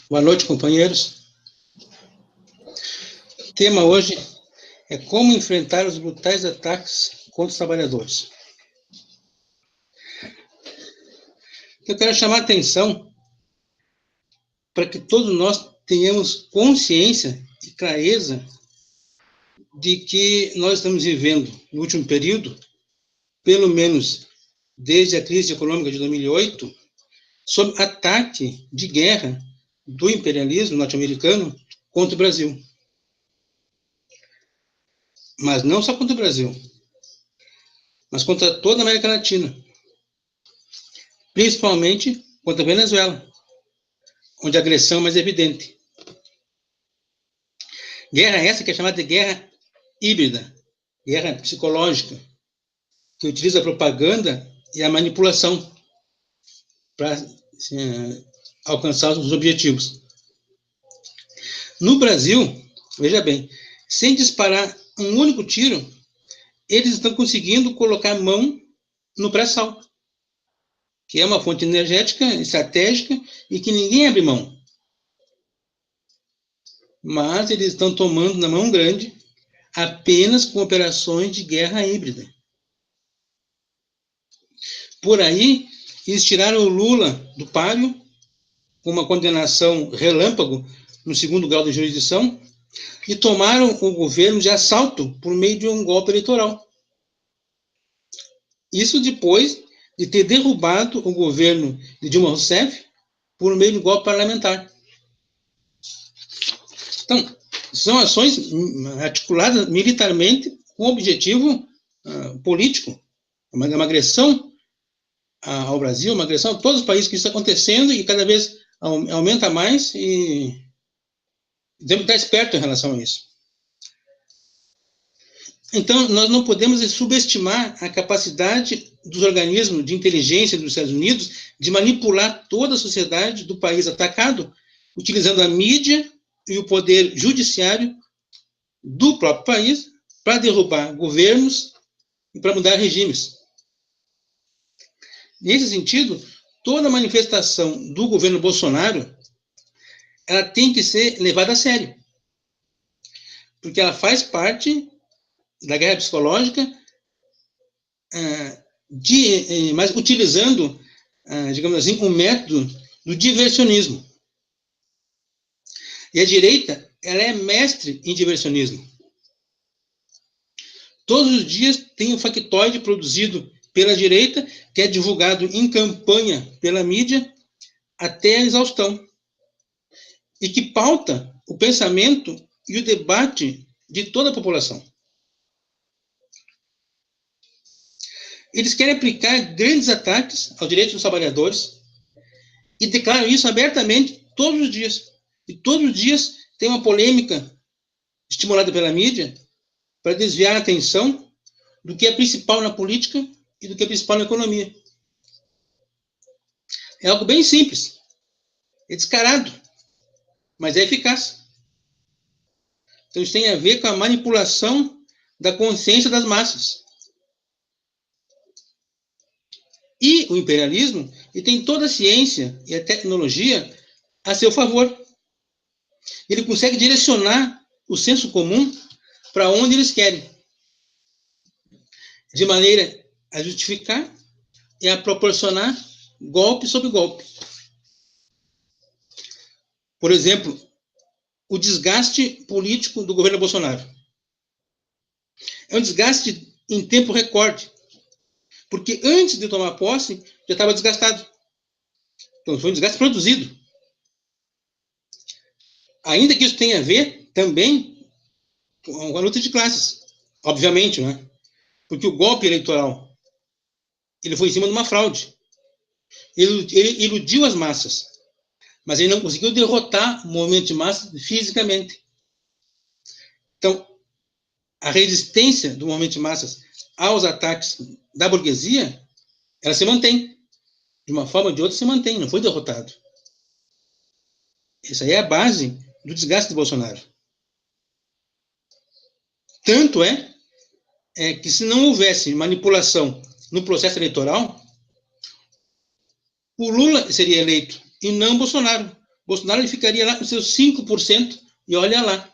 Boa noite, companheiros. O tema hoje é como enfrentar os brutais ataques contra os trabalhadores. Eu quero chamar a atenção para que todos nós tenhamos consciência e clareza de que nós estamos vivendo, no último período, pelo menos desde a crise econômica de 2008, sob ataque de guerra do imperialismo norte-americano contra o Brasil. Mas não só contra o Brasil, mas contra toda a América Latina, principalmente contra a Venezuela, onde a agressão é mais evidente. Guerra essa que é chamada de guerra híbrida, guerra psicológica, que utiliza a propaganda e a manipulação para alcançar os objetivos. No Brasil, veja bem, sem disparar um único tiro, eles estão conseguindo colocar a mão no pré-sal, que é uma fonte energética, estratégica, e que ninguém abre mão. Mas eles estão tomando na mão grande apenas com operações de guerra híbrida. Por aí, eles tiraram o Lula do páreo, com uma condenação relâmpago no 2º grau de jurisdição, e tomaram o governo de assalto por meio de um golpe eleitoral. Isso depois de ter derrubado o governo de Dilma Rousseff por meio de um golpe parlamentar. Então, são ações articuladas militarmente com objetivo político. Uma agressão ao Brasil, uma agressão a todos os países que isso está acontecendo e cada vez aumenta mais e temos que estar esperto em relação a isso. Então, nós não podemos subestimar a capacidade dos organismos de inteligência dos Estados Unidos de manipular toda a sociedade do país atacado, utilizando a mídia e o poder judiciário do próprio país para derrubar governos e para mudar regimes. Nesse sentido, toda manifestação do governo Bolsonaro ela tem que ser levada a sério, porque ela faz parte da guerra psicológica, mas utilizando, digamos assim, um método do diversionismo. E a direita, ela é mestre em diversionismo. Todos os dias tem um factoide produzido pela direita, que é divulgado em campanha pela mídia até a exaustão, e que pauta o pensamento e o debate de toda a população. Eles querem aplicar grandes ataques aos direitos dos trabalhadores e declaram isso abertamente todos os dias. E todos os dias tem uma polêmica estimulada pela mídia para desviar a atenção do que é principal na política e do que é principal na economia. É algo bem simples, é descarado, mas é eficaz. Então isso tem a ver com a manipulação da consciência das massas. E o imperialismo ele tem toda a ciência e a tecnologia a seu favor. Ele consegue direcionar o senso comum para onde eles querem, de maneira a justificar e a proporcionar golpe sobre golpe. Por exemplo, o desgaste político do governo Bolsonaro. É um desgaste em tempo recorde, porque antes de tomar posse já estava desgastado. Então foi um desgaste produzido. Ainda que isso tenha a ver também com a luta de classes, obviamente, né? Porque o golpe eleitoral ele foi em cima de uma fraude. Ele iludiu as massas, mas ele não conseguiu derrotar o movimento de massa fisicamente. Então, a resistência do movimento de massas aos ataques da burguesia, ela se mantém. De uma forma ou de outra se mantém, não foi derrotado. Essa aí é a base do desgaste de Bolsonaro. Tanto que se não houvesse manipulação no processo eleitoral, o Lula seria eleito e não Bolsonaro, Bolsonaro ele ficaria lá com seus 5%, e olha lá.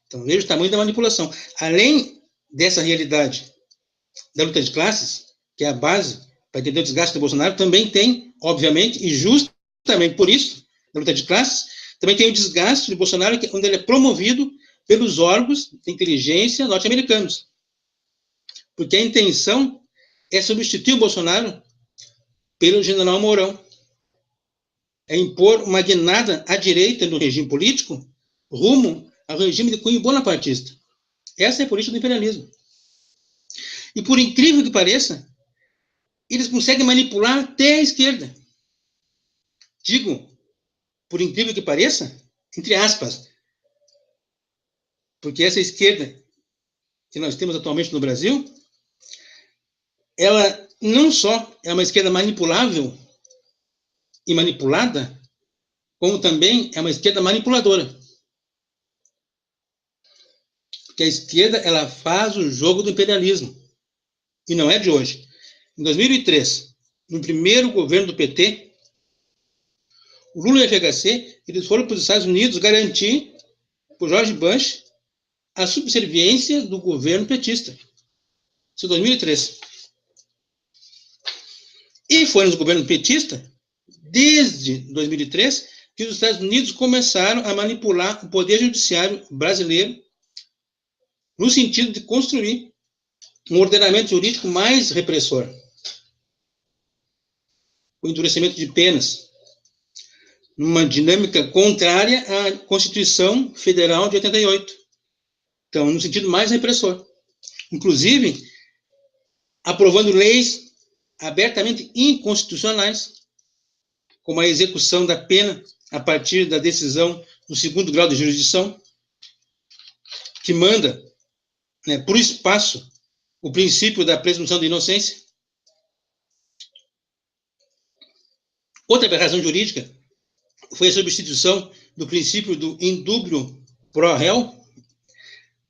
Então, veja o tamanho da manipulação. Além dessa realidade da luta de classes, que é a base para entender o desgaste do Bolsonaro, também tem, obviamente, e justamente por isso, na luta de classes, também tem o desgaste do Bolsonaro, onde ele é promovido pelos órgãos de inteligência norte-americanos. Porque a intenção é substituir o Bolsonaro pelo general Mourão. É impor uma guinada à direita no regime político rumo ao regime de cunho bonapartista. Essa é a política do imperialismo. E por incrível que pareça, eles conseguem manipular até a esquerda. Digo, por incrível que pareça, entre aspas, porque essa esquerda que nós temos atualmente no Brasil, ela não só é uma esquerda manipulável e manipulada, como também é uma esquerda manipuladora. Porque a esquerda, ela faz o jogo do imperialismo. E não é de hoje. Em 2003, no primeiro governo do PT, o Lula e o FHC, eles foram para os Estados Unidos garantir para o George Bush a subserviência do governo petista. Isso em 2003. E foi no governo petista, desde 2003, que os Estados Unidos começaram a manipular o poder judiciário brasileiro no sentido de construir um ordenamento jurídico mais repressor. O endurecimento de penas, numa dinâmica contrária à Constituição Federal de 88. Então, no sentido mais repressor. Inclusive, aprovando leis abertamente inconstitucionais, como a execução da pena a partir da decisão do segundo grau de jurisdição, que manda, né, para o espaço o princípio da presunção de inocência. Outra aberração jurídica foi a substituição do princípio do indúbio pro réu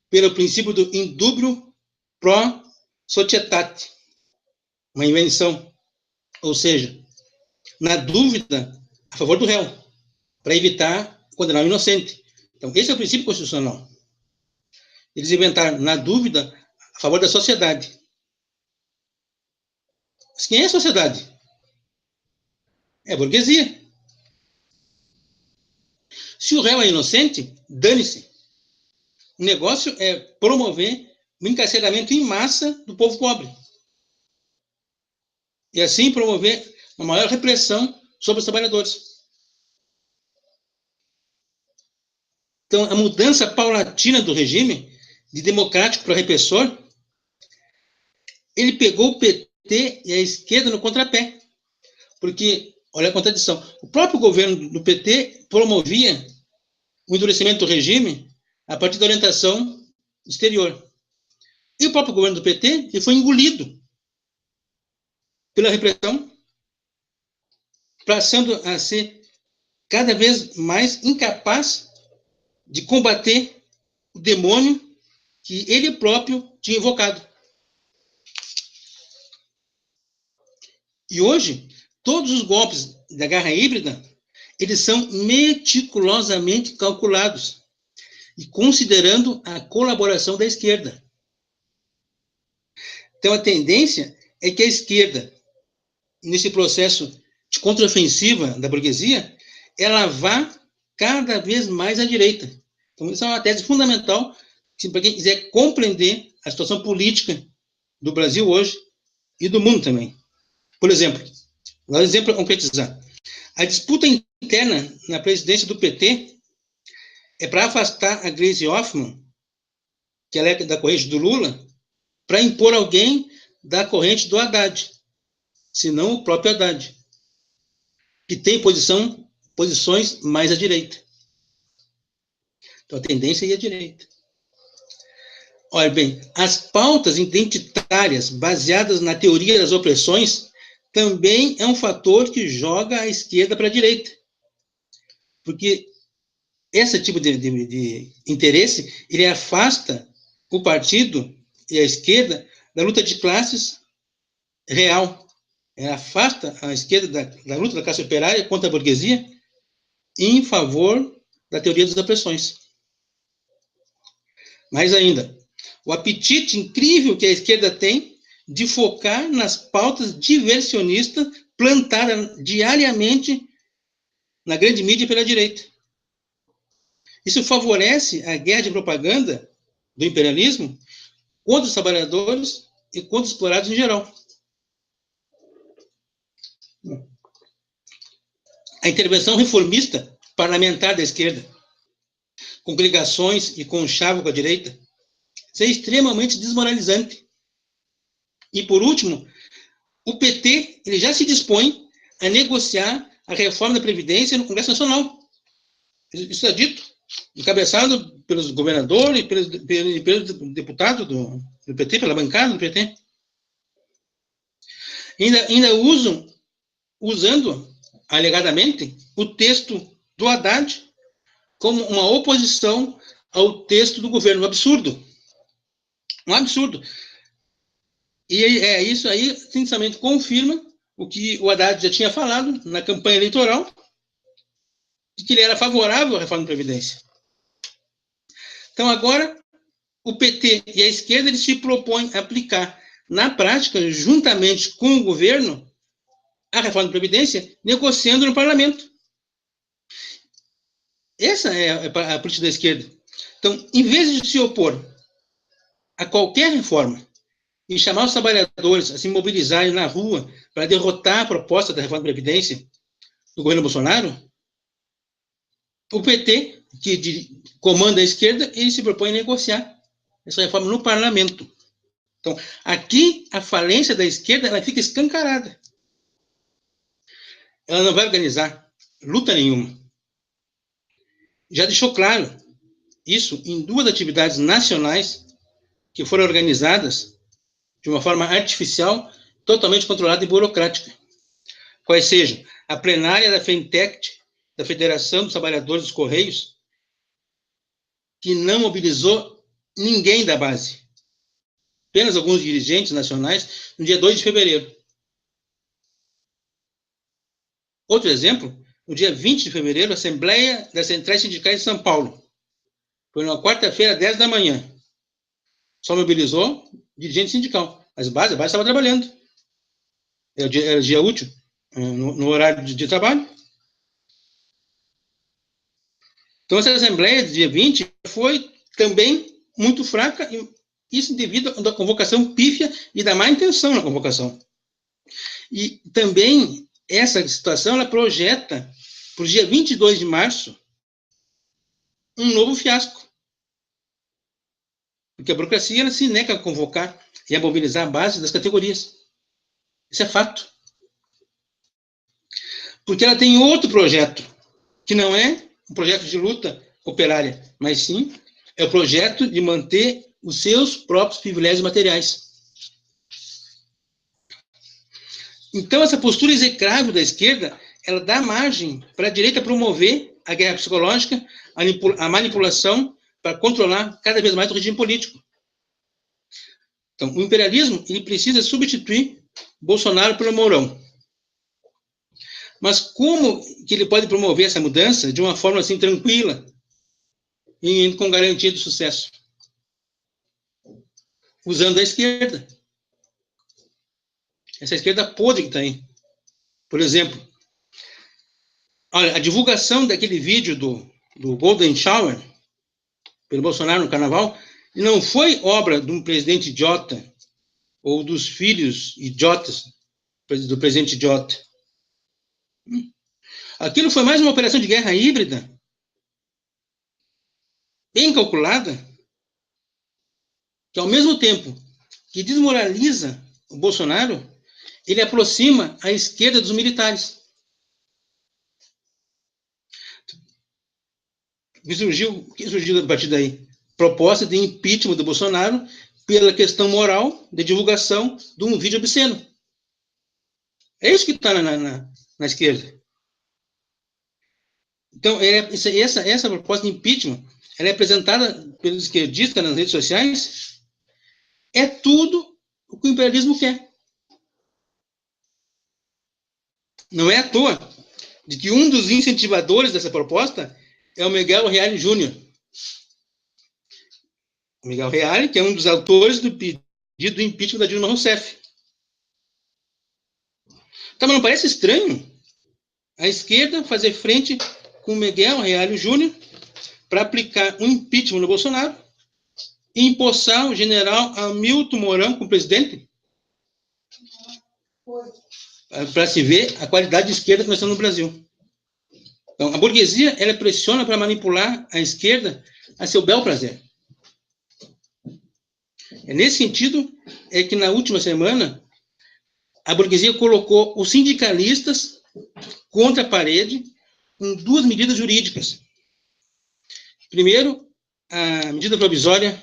pelo princípio do indúbio pro societate, uma invenção, ou seja, na dúvida, a favor do réu, para evitar condenar o inocente. Então, esse é o princípio constitucional. Eles inventaram, na dúvida, a favor da sociedade. Mas quem é a sociedade? É a burguesia. Se o réu é inocente, dane-se. O negócio é promover o encarceramento em massa do povo pobre. E assim promover uma maior repressão sobre os trabalhadores. Então, a mudança paulatina do regime, de democrático para repressor, ele pegou o PT e a esquerda no contrapé. Porque, olha a contradição, o próprio governo do PT promovia o endurecimento do regime a partir da orientação exterior. E o próprio governo do PT ele foi engolido pela repressão, passando a ser cada vez mais incapaz de combater o demônio que ele próprio tinha invocado. E hoje, todos os golpes da guerra híbrida, eles são meticulosamente calculados e considerando a colaboração da esquerda. Então, a tendência é que a esquerda, nesse processo de contraofensiva da burguesia, ela vá cada vez mais à direita. Então, isso é uma tese fundamental para quem quiser compreender a situação política do Brasil hoje e do mundo também. Por exemplo, vou dar um exemplo para concretizar. A disputa interna na presidência do PT é para afastar a Gleisi Hoffmann, que ela é da corrente do Lula, para impor alguém da corrente do Haddad, senão o próprio Haddad, que tem posições mais à direita. Então, a tendência é à direita. Olha bem, as pautas identitárias baseadas na teoria das opressões também é um fator que joga a esquerda para a direita. Porque esse tipo de interesse, ele afasta o partido e a esquerda da luta de classes real, Ela afasta a esquerda da luta da classe operária contra a burguesia em favor da teoria das opressões. Mais ainda, o apetite incrível que a esquerda tem de focar nas pautas diversionistas plantadas diariamente na grande mídia pela direita. Isso favorece a guerra de propaganda do imperialismo contra os trabalhadores e contra os explorados em geral. A intervenção reformista parlamentar da esquerda, com coligações e conchavo com a direita, isso é extremamente desmoralizante. E, por último, o PT ele já se dispõe a negociar a reforma da Previdência no Congresso Nacional. Isso é dito, encabeçado pelos governadores e pelos deputados do PT, pela bancada do PT. Ainda usando, alegadamente, o texto do Haddad como uma oposição ao texto do governo. Um absurdo. Um absurdo. E isso aí, sinceramente, confirma o que o Haddad já tinha falado na campanha eleitoral, de que ele era favorável à reforma da Previdência. Então, agora, o PT e a esquerda eles se propõem a aplicar, na prática, juntamente com o governo, a reforma da Previdência, negociando no parlamento. Essa é a política da esquerda. Então, em vez de se opor a qualquer reforma e chamar os trabalhadores a se mobilizarem na rua para derrotar a proposta da reforma da Previdência do governo Bolsonaro, o PT, que comanda a esquerda, ele se propõe a negociar essa reforma no parlamento. Então, aqui, a falência da esquerda ela fica escancarada. Ela não vai organizar luta nenhuma. Já deixou claro isso em duas atividades nacionais que foram organizadas de uma forma artificial, totalmente controlada e burocrática. Quais sejam a plenária da FENTECT, da Federação dos Trabalhadores dos Correios, que não mobilizou ninguém da base, apenas alguns dirigentes nacionais, no dia 2 de fevereiro. Outro exemplo, no dia 20 de fevereiro, a Assembleia das Centrais Sindicais de São Paulo. Foi numa quarta-feira, 10 da manhã. Só mobilizou dirigente sindical. A base estava trabalhando. Era dia útil, no horário de trabalho. Então, essa Assembleia, do dia 20, foi também muito fraca, isso devido à convocação pífia e da má intenção na convocação. E também, essa situação, ela projeta, para o dia 22 de março, um novo fiasco. Porque a burocracia ela se nega a convocar e a mobilizar a base das categorias. Isso é fato. Porque ela tem outro projeto, que não é um projeto de luta operária, mas sim é o projeto de manter os seus próprios privilégios materiais. Então, essa postura execrável da esquerda, ela dá margem para a direita promover a guerra psicológica, a manipulação, para controlar cada vez mais o regime político. Então, o imperialismo ele precisa substituir Bolsonaro pelo Mourão. Mas como que ele pode promover essa mudança de uma forma assim tranquila e com garantia de sucesso? Usando a esquerda. Essa esquerda podre que está aí. Por exemplo, olha, a divulgação daquele vídeo do Golden Shower pelo Bolsonaro no Carnaval não foi obra de um presidente idiota ou dos filhos idiotas do presidente idiota. Aquilo foi mais uma operação de guerra híbrida, bem calculada, que ao mesmo tempo que desmoraliza o Bolsonaro, ele aproxima a esquerda dos militares. O que surgiu a partir daí? Proposta de impeachment do Bolsonaro pela questão moral de divulgação de um vídeo obsceno. É isso que está na esquerda. Então, essa proposta de impeachment, ela é apresentada pelos esquerdistas nas redes sociais, é tudo o que o imperialismo quer. Não é à toa de que um dos incentivadores dessa proposta é o Miguel Reale Júnior. O Miguel Reale, que é um dos autores do pedido do impeachment da Dilma Rousseff. Então, não parece estranho a esquerda fazer frente com o Miguel Reale Júnior para aplicar um impeachment no Bolsonaro e empossar o general Hamilton Mourão como presidente? Para se ver a qualidade de esquerda que nós temos no Brasil. Então, a burguesia, ela pressiona para manipular a esquerda a seu bel prazer. É nesse sentido é que na última semana a burguesia colocou os sindicalistas contra a parede com duas medidas jurídicas. Primeiro, a medida provisória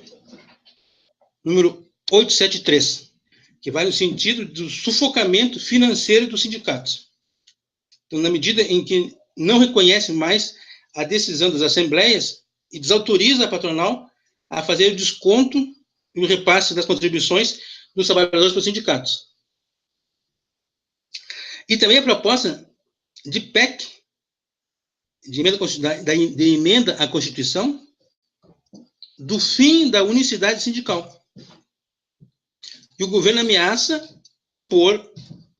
número 873, que vai no sentido do sufocamento financeiro dos sindicatos. Então, na medida em que não reconhece mais a decisão das assembleias e desautoriza a patronal a fazer o desconto e o repasse das contribuições dos trabalhadores para os sindicatos. E também a proposta de PEC, de emenda à Constituição, do fim da unicidade sindical. E o governo ameaça pôr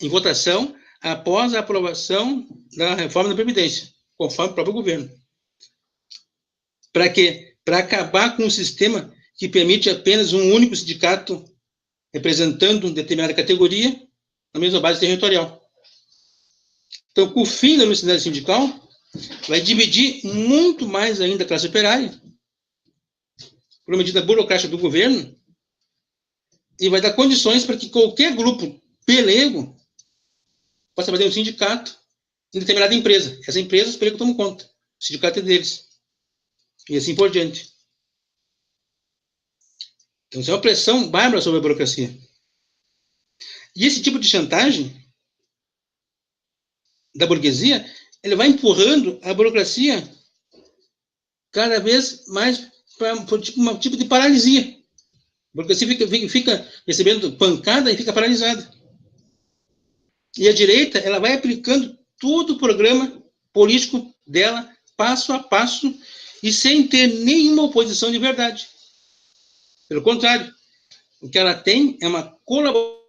em votação após a aprovação da reforma da Previdência, conforme o próprio governo. Para quê? Para acabar com um sistema que permite apenas um único sindicato representando uma determinada categoria na mesma base territorial. Então, com o fim da unicidade sindical, vai dividir muito mais ainda a classe operária, por uma medida burocrática do governo, e vai dar condições para que qualquer grupo pelego possa fazer um sindicato em determinada empresa. Essa empresa, os pelegos tomam conta. O sindicato é deles. E assim por diante. Então, isso é uma pressão bárbara sobre a burocracia. E esse tipo de chantagem da burguesia, ele vai empurrando a burocracia cada vez mais para um tipo de paralisia. A burocracia fica recebendo pancada e fica paralisada. E a direita, ela vai aplicando todo o programa político dela, passo a passo, e sem ter nenhuma oposição de verdade. Pelo contrário, o que ela tem é uma colaboração